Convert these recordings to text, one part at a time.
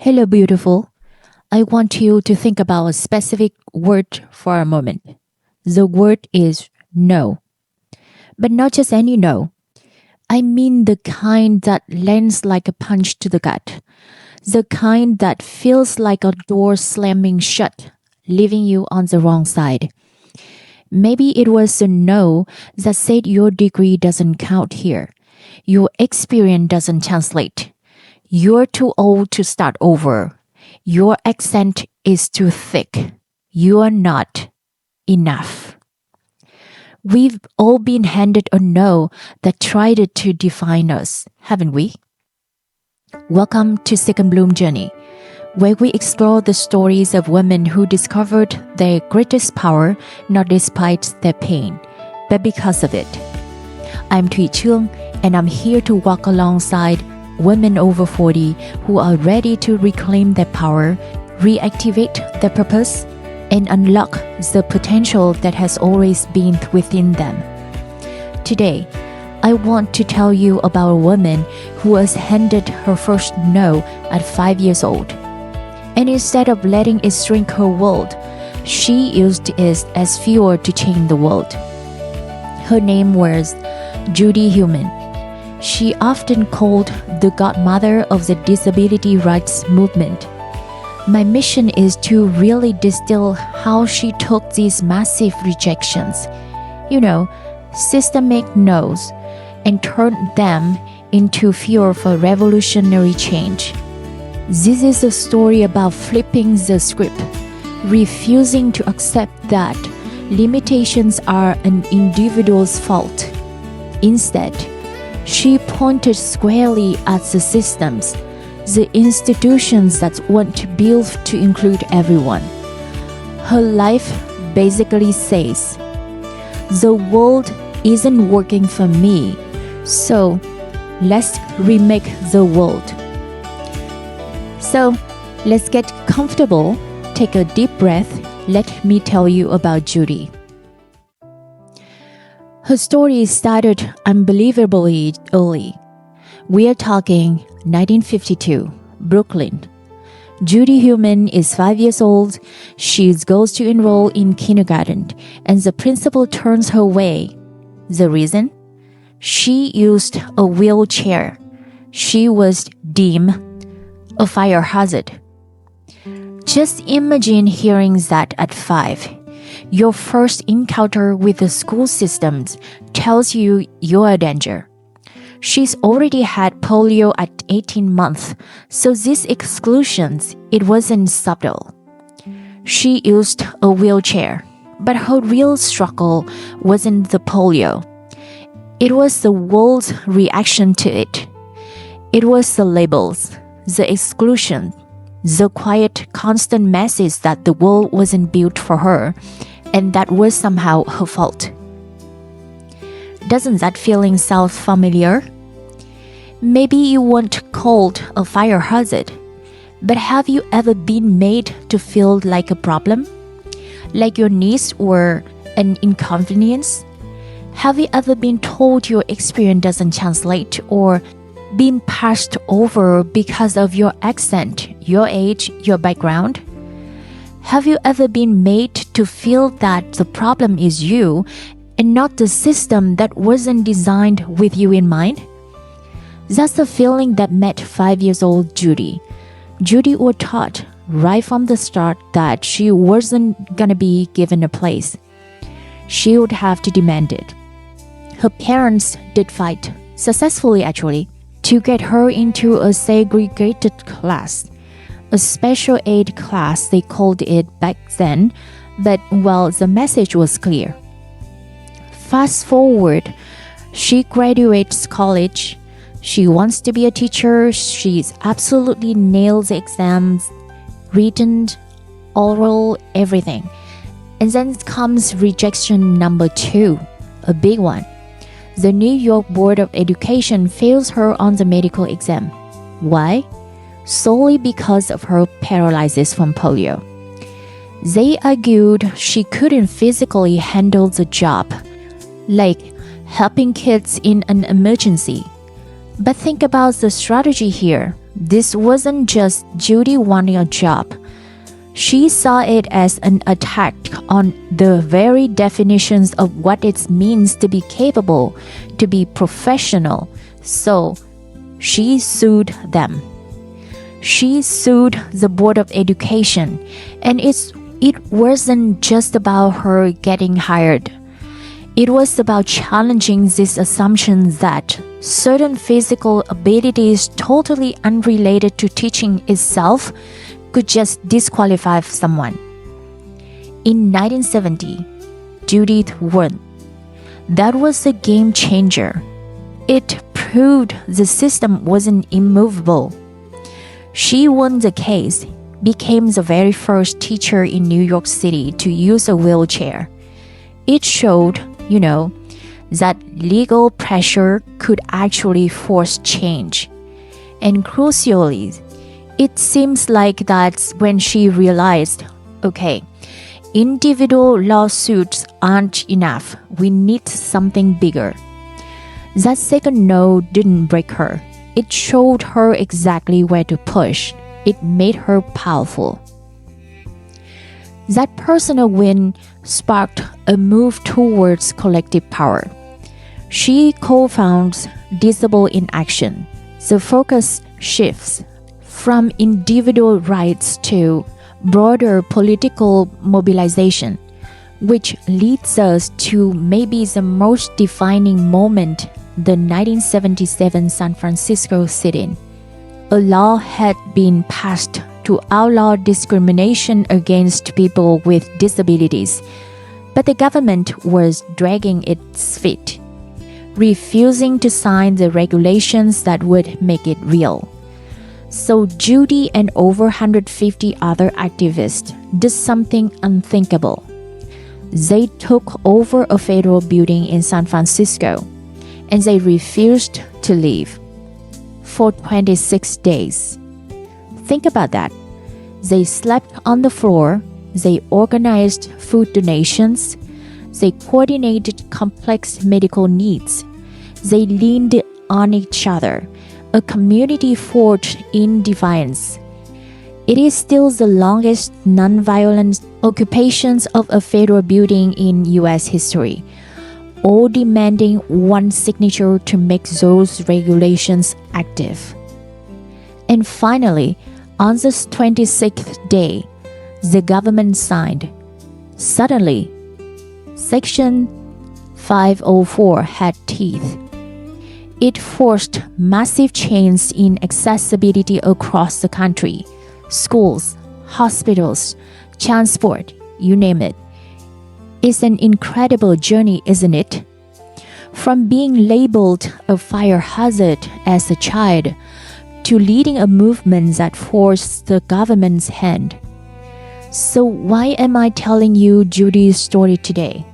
Hello, beautiful. I want you to think about a specific word for a moment. The word is no. But not just any no. I mean the kind that lands like a punch to the gut. The kind that feels like a door slamming shut, leaving you on the wrong side. Maybe it was a no that said your degree doesn't count here. Your experience doesn't translate. You're too old to start over. Your accent is too thick. You're not enough. We've all been handed a no that tried to define us, haven't we? Welcome to Second Bloom Journey, where we explore the stories of women who discovered their greatest power not despite their pain, but because of it. I'm Thủy Trương, and I'm here to walk alongside women over 40 who are ready to reclaim their power, reactivate their purpose, and unlock the potential that has always been within them. Today, I want to tell you about a woman who was handed her first no at 5 years old. And instead of letting it shrink her world, she used it as fuel to change the world. Her name was Judith Heumann. She often called the godmother of the disability rights movement. My mission is to really distill how she took these massive rejections, systemic no's, and turned them into fuel for revolutionary change. This is a story about flipping the script, refusing to accept that limitations are an individual's fault. Instead, she pointed squarely at the systems, the institutions that want to build to include everyone. Her life basically says, the world isn't working for me, so let's remake the world. So let's get comfortable, take a deep breath. Let me tell you about Judy. Her story started unbelievably early. We are talking 1952, Brooklyn. Judith Heumann is 5 years old. She goes to enroll in kindergarten, and the principal turns her away. The reason? She used a wheelchair. She was deemed a fire hazard. Just imagine hearing that at 5. Your first encounter with the school systems tells you you're a danger. She's already had polio at 18 months, so these exclusions, it wasn't subtle. She used a wheelchair, but her real struggle wasn't the polio. It was the world's reaction to it. It was the labels, the exclusion, the quiet, constant message that the world wasn't built for her, and that was somehow her fault. Doesn't that feeling sound familiar? Maybe you weren't called a fire hazard, but have you ever been made to feel like a problem? Like your needs were an inconvenience? Have you ever been told your experience doesn't translate or been passed over because of your accent, your age, your background? Have you ever been made to feel that the problem is you and not the system that wasn't designed with you in mind? That's the feeling that met 5 years old Judy. Judy was taught right from the start that she wasn't gonna be given a place. She would have to demand it. Her parents did fight, successfully actually, to get her into a segregated class. A special aid class, they called it back then, but the message was clear. Fast forward, she graduates college. She wants to be a teacher. She's absolutely nailed the exams, written, oral, everything. And then comes rejection number 2, a big one. The New York Board of Education fails her on the medical exam. Why? Solely because of her paralysis from polio. They argued she couldn't physically handle the job, like helping kids in an emergency. But think about the strategy here. this wasn't just Judy wanting a job. She saw it as an attack on the very definitions of what it means to be capable, to be professional. So she sued them. She sued the Board of Education, and it wasn't just about her getting hired. It was about challenging this assumption that certain physical abilities totally unrelated to teaching itself could just disqualify someone. In 1970, Judith won. That was a game changer. It proved the system wasn't immovable. She won the case, became the very first teacher in New York City to use a wheelchair. It showed, that legal pressure could actually force change. And crucially, it seems like that's when she realized, okay, individual lawsuits aren't enough. We need something bigger. That second no didn't break her. It showed her exactly where to push. It made her powerful. That personal win sparked a move towards collective power. She co-founds Disable in Action. The focus shifts from individual rights to broader political mobilization, which leads us to maybe the most defining moment, the 1977 San Francisco sit-in. A law had been passed to outlaw discrimination against people with disabilities, but the government was dragging its feet, refusing to sign the regulations that would make it real. So Judy and over 150 other activists did something unthinkable. They took over a federal building in San Francisco, and they refused to leave for 26 days. Think about that. They slept on the floor, they organized food donations, they coordinated complex medical needs, they leaned on each other, a community forged in defiance. It is still the longest nonviolent occupations of a federal building in U.S. history, all demanding one signature to make those regulations active. And finally, on the 26th day, the government signed. Suddenly, Section 504 had teeth. It forced massive changes in accessibility across the country. Schools, hospitals, transport, you name it. It's an incredible journey, isn't it? From being labeled a fire hazard as a child to leading a movement that forced the government's hand. So why am I telling you Judy's story today?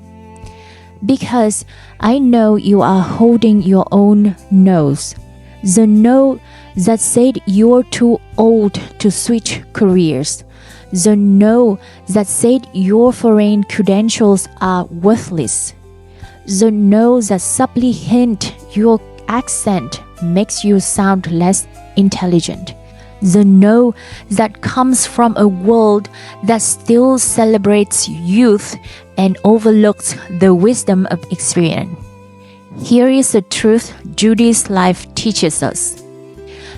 Because I know you are holding your own no's. The no that said you're too old to switch careers. The no that said your foreign credentials are worthless. The no that subtly hint your accent makes you sound less intelligent. The no that comes from a world that still celebrates youth and overlooks the wisdom of experience. Here is the truth Judy's life teaches us.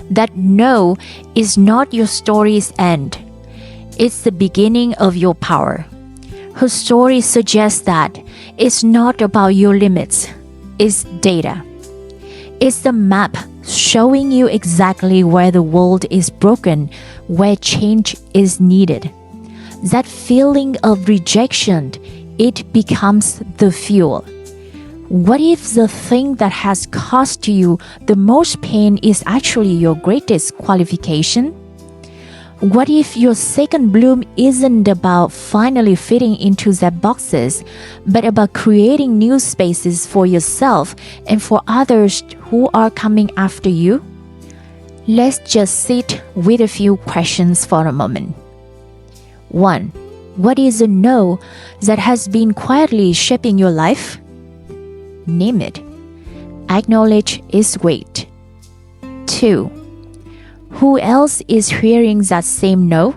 That no is not your story's end. It's the beginning of your power. Her story suggests that it's not about your limits. It's data. It's the map showing you exactly where the world is broken, where change is needed. That feeling of rejection, it becomes the fuel. What if the thing that has caused you the most pain is actually your greatest qualification? What if your second bloom isn't about finally fitting into the boxes, but about creating new spaces for yourself and for others who are coming after you? Let's just sit with a few questions for a moment. 1. What is a no that has been quietly shaping your life? Name it. Acknowledge its weight. 2. Who else is hearing that same no?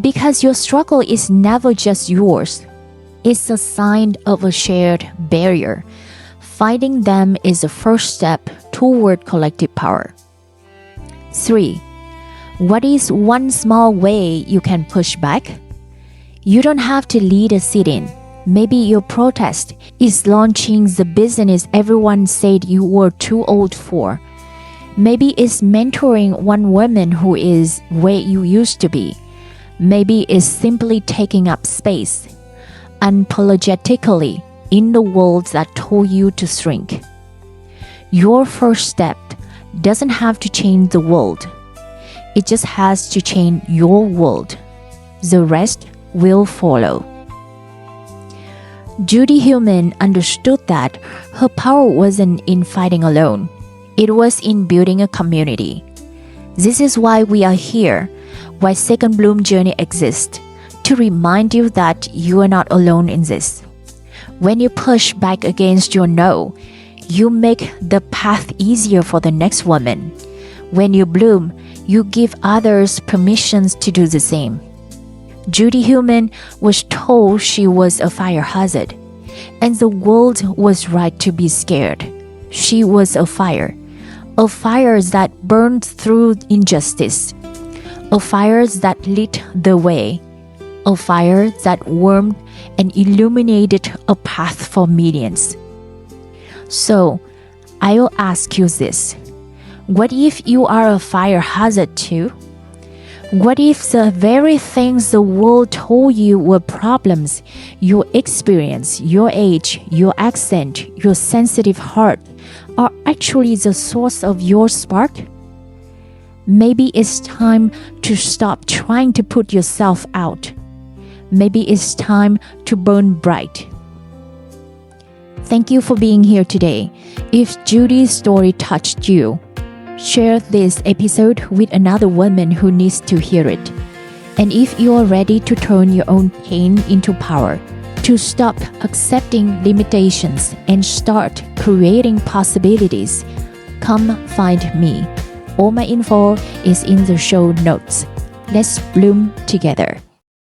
Because your struggle is never just yours. It's a sign of a shared barrier. Finding them is the first step toward collective power. 3. What is one small way you can push back? You don't have to lead a sit-in. Maybe your protest is launching the business everyone said you were too old for. Maybe it's mentoring one woman who is where you used to be. Maybe it's simply taking up space, unapologetically, in the world that told you to shrink. Your first step doesn't have to change the world. It just has to change your world. The rest will follow. Judy Heumann understood that her power wasn't in fighting alone. It was in building a community. This is why we are here, why Second Bloom Journey exists, to remind you that you are not alone in this. When you push back against your no, you make the path easier for the next woman. When you bloom, you give others permissions to do the same. Judy Heumann was told she was a fire hazard, and the world was right to be scared. She was a fire that burned through injustice, a fire that lit the way, a fire that warmed and illuminated a path for millions. So, I'll ask you this. What if you are a fire hazard too? What if the very things the world told you were problems, your experience, your age, your accent, your sensitive heart, are actually the source of your spark? Maybe it's time to stop trying to put yourself out. Maybe it's time to burn bright. Thank you for being here today. If Judy's story touched you, share this episode with another woman who needs to hear it. And if you are ready to turn your own pain into power, to stop accepting limitations and start creating possibilities, come find me. All my info is in the show notes. Let's bloom together.